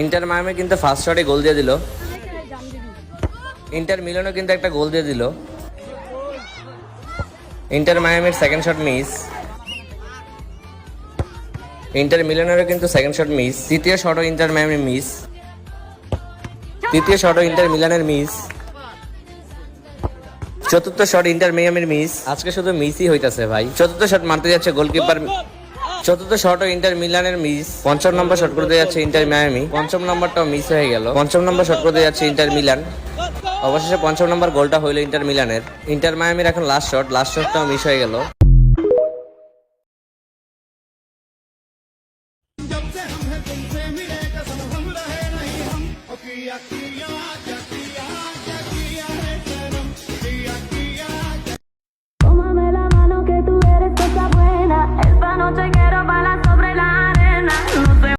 Inter Miami কিন্তু first শটে গোল দিয়ে দিল। ইন্টার মিলানও কিন্তু একটা গোল দিয়ে দিল। ইন্টার মায়ামির সেকেন্ড শট মিস। ইন্টার মিলানেরও কিন্তু সেকেন্ড শট মিস। তৃতীয় শটও ইন্টার মায়ামি মিস। তৃতীয় শটও ইন্টার মিলানের মিস। চতুর্থ শট ইন্টার মিয়ামির মিস। আজকে শুধু মিসই হইতাছে ভাই। চতুর্থ শট মারতে যাচ্ছে গোলকিপার। চতুর্থ শটও ইন্টার মিলানের মিস। পঞ্চম নম্বর শট করতে যাচ্ছে ইন্টার মায়ামি। পঞ্চম নম্বরটাও মিস হয়ে গেল। পঞ্চম নম্বর শট করতে যাচ্ছে ইন্টার মিলান। অবশেষে পঞ্চম নম্বর গোলটা হইল ইন্টার মিলানের। ইন্টার মায়ামির এখন লাস্ট শটটাও মিস হয়ে গেল। जब से हम हैं तुमसे मिले कसम हम रहे नहीं हम ओ किया